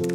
Hey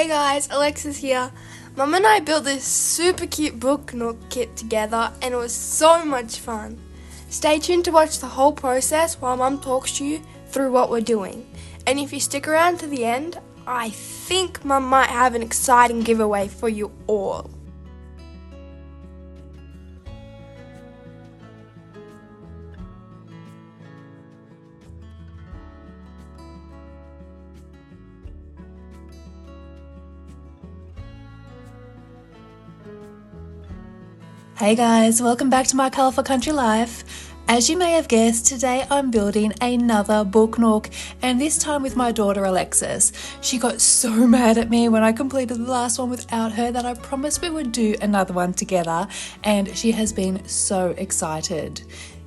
guys, Alexis here. Mum and I built this super cute book Nook kit together and it was so much fun. Stay tuned to watch the whole process while Mum talks to you through what we're doing. And if you stick around to the end, I think Mum might have an exciting giveaway for you all. Hey guys, welcome back to my colourful country life. As you may have guessed, today I'm building another book nook, and this time with my daughter Alexis. She got so mad at me when I completed the last one without her that I promised we would do another one together, and she has been so excited.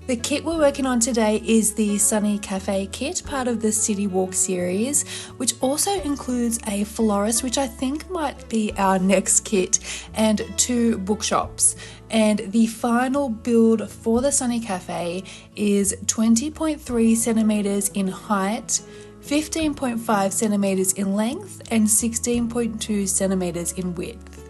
The kit we're working on today is the Sunny Café kit, part of the City Walk series, which also includes a florist, which I think might be our next kit, and 2 bookshops. And the final build for the Sunny Café is 20.3 centimeters in height, 15.5 centimeters in length, and 16.2 centimeters in width.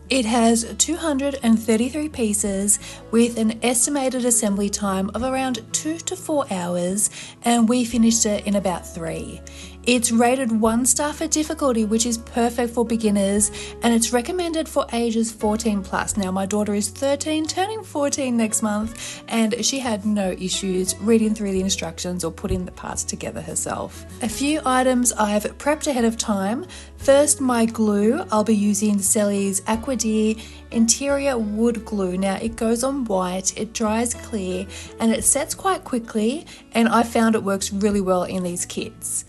It has 233 pieces with an estimated assembly time of around 2 to 4 hours, and we finished it in about 3. It's rated 1 star for difficulty, which is perfect for beginners, and it's recommended for ages 14 plus. Now my daughter is 13, turning 14 next month, and she had no issues reading through the instructions or putting the parts together herself. A few items I've prepped ahead of time. First, my glue. I'll be using Selly's Aquadeer interior wood glue. Now it goes on white, it dries clear, and it sets quite quickly, and I found it works really well in these kits.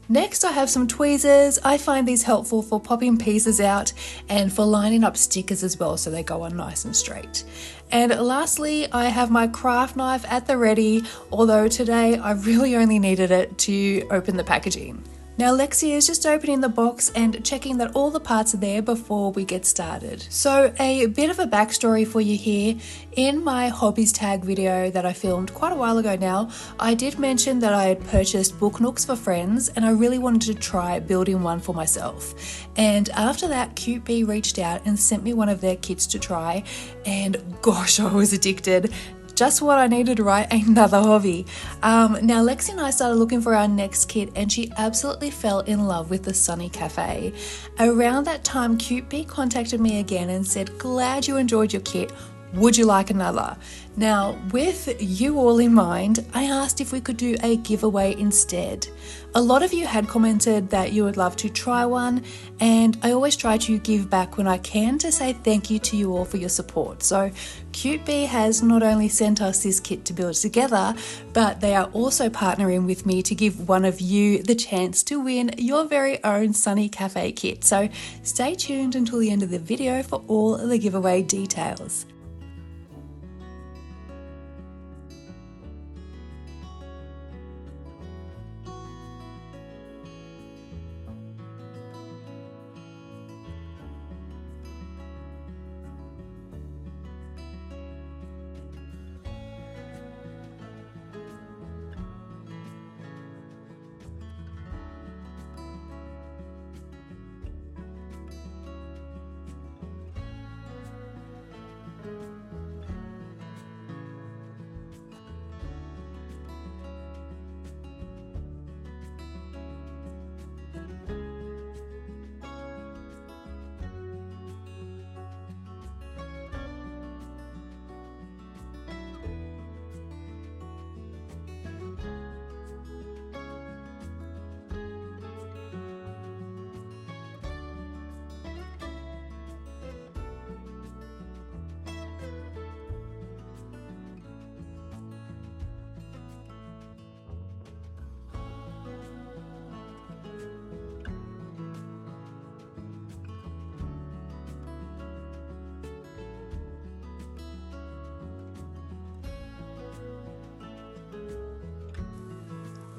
Next, I have some tweezers. I find these helpful for popping pieces out and for lining up stickers as well, so they go on nice and straight. And lastly, I have my craft knife at the ready, although today I really only needed it to open the packaging. Now Lexi is just opening the box and checking that all the parts are there before we get started. So a bit of a backstory for you here. In my hobbies tag video that I filmed quite a while ago now, I did mention that I had purchased book nooks for friends and I really wanted to try building one for myself. And after that, Cutebee reached out and sent me one of their kits to try, and gosh, I was addicted. Just what I needed, right? Another hobby. Now Lexi and I started looking for our next kit, and she absolutely fell in love with the Sunny Café. Around that time, Cutebee contacted me again and said, "Glad you enjoyed your kit. Would you like another?" Now, with you all in mind, I asked if we could do a giveaway instead. A lot of you had commented that you would love to try one, and I always try to give back when I can to say thank you to you all for your support. So Cutebee has not only sent us this kit to build together, but they are also partnering with me to give one of you the chance to win your very own Sunny Café kit. So stay tuned until the end of the video for all the giveaway details.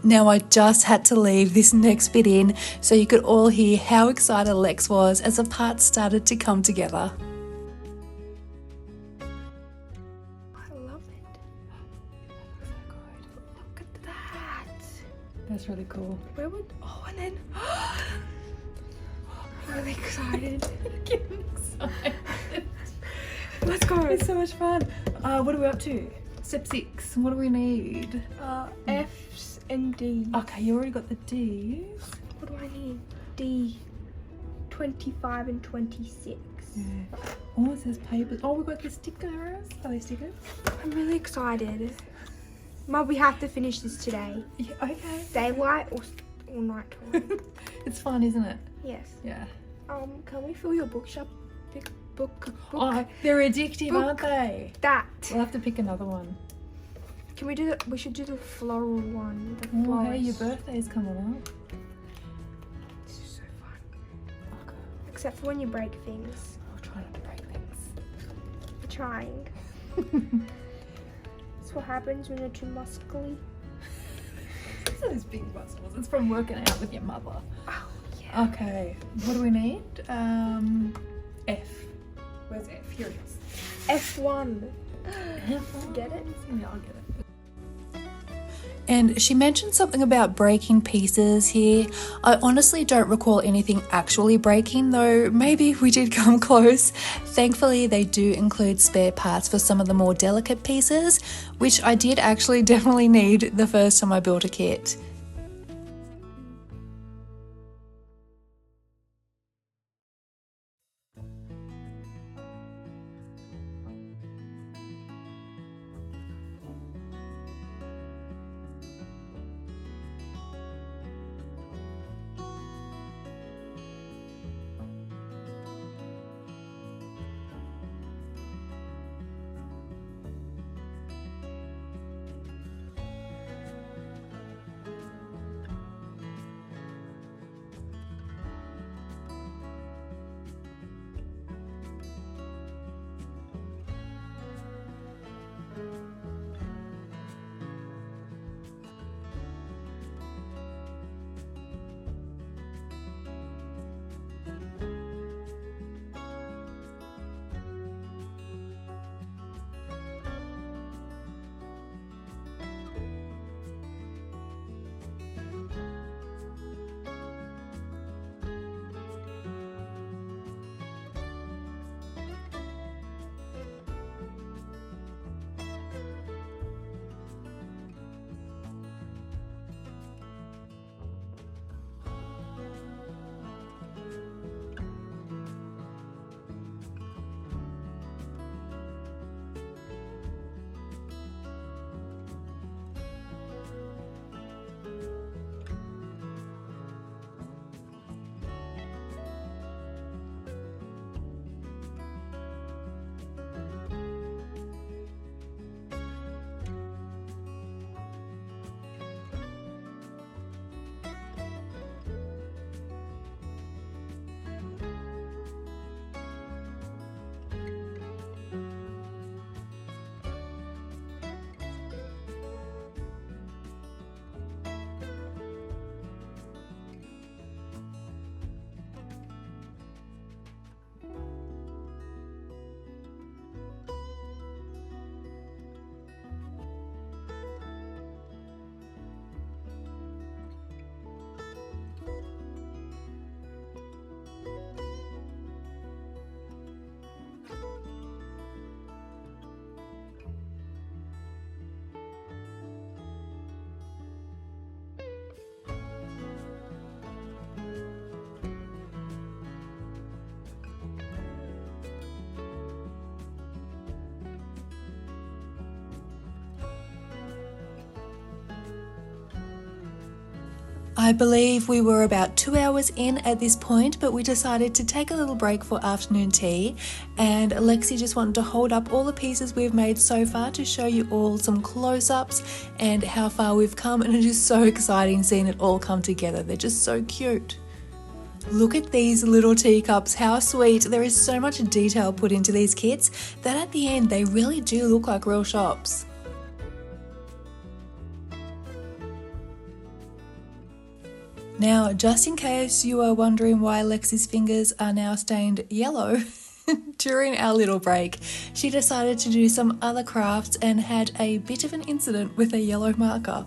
Now I just had to leave this next bit in so you could all hear how excited Lex was as the parts started to come together. That's really cool. Where would... Oh, and then... I'm really excited. Getting excited. Let's go. It's so much fun. What are we up to? Step 6. What do we need? F's and D. Okay, you already got the D's. What do I need? D. 25 and 26. Yeah. Oh, it says papers. Oh, we got the stickers. Are they stickers? I'm really excited. Mum, we have to finish this today. Yeah, okay. Daylight or night time? It's fun, isn't it? Yes. Yeah. Can we fill your bookshop? Book. Oh, they're addictive, Book. aren't they? That. We'll have to pick another one. Can we do the... We should do the floral one. The Oh, florist. hey, your birthday's coming up. This is so fun. Okay. Except for when you break things. I'll try not to break I'm trying. things. That's what happens when you're too muscly. These are those big muscles. It's from working out with your mother. Oh, yeah. Okay. What do we need? F. Where's F? Here it is. F1. F1. Get it? Yeah, I'll get it. And she mentioned something about breaking pieces here. I honestly don't recall anything actually breaking, though maybe we did come close. Thankfully, they do include spare parts for some of the more delicate pieces, which I did actually definitely need the first time I built a kit. I believe we were about 2 hours in at this point, but we decided to take a little break for afternoon tea, and Lexi just wanted to hold up all the pieces we've made so far to show you all some close-ups and how far we've come, and it is so exciting seeing it all come together. They're just so cute. Look at these little teacups, how sweet. There is so much detail put into these kits that at the end they really do look like real shops. Now, just in case you are wondering why Lexi's fingers are now stained yellow, during our little break, she decided to do some other crafts and had a bit of an incident with a yellow marker.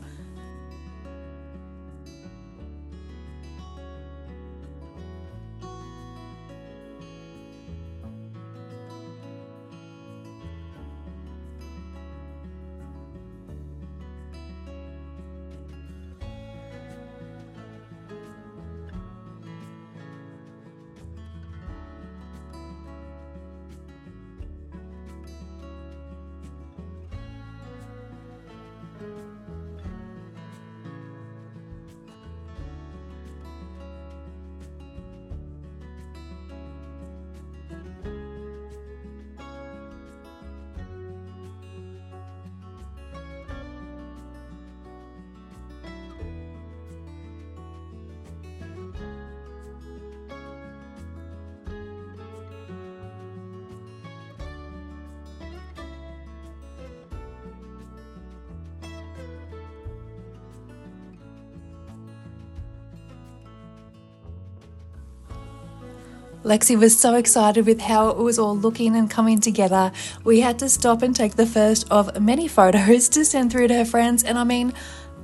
Lexi was so excited with how it was all looking and coming together. We had to stop and take the first of many photos to send through to her friends, and I mean,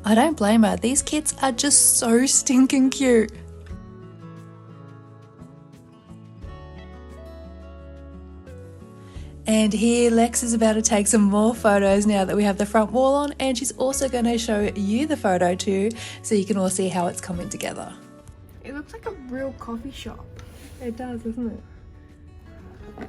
I don't blame her. These kits are just so stinking cute. And here Lex is about to take some more photos now that we have the front wall on, and she's also going to show you the photo too, so you can all see how it's coming together. It looks like a real coffee shop. It does, doesn't it?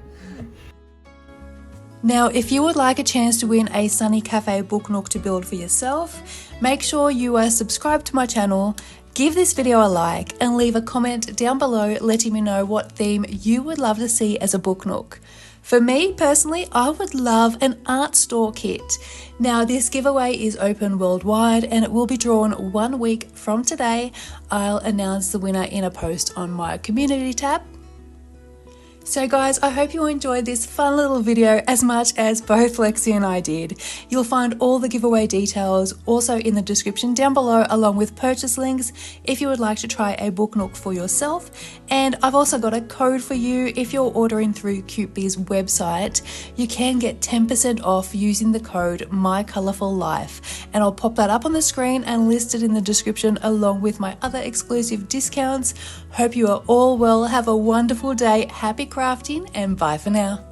Now, if you would like a chance to win a Sunny Café book nook to build for yourself, make sure you are subscribed to my channel, give this video a like, and leave a comment down below letting me know what theme you would love to see as a book nook. For me personally, I would love an art store kit. Now, this giveaway is open worldwide and it will be drawn 1 week from today. I'll announce the winner in a post on my community tab. So guys, I hope you enjoyed this fun little video as much as both Lexi and I did. You'll find all the giveaway details also in the description down below, along with purchase links if you would like to try a book nook for yourself. And I've also got a code for you. If you're ordering through Cutebee's website, you can get 10% off using the code MyColourfulLife. And I'll pop that up on the screen and list it in the description along with my other exclusive discounts. Hope you are all well. Have a wonderful day. Happy crafting and bye for now.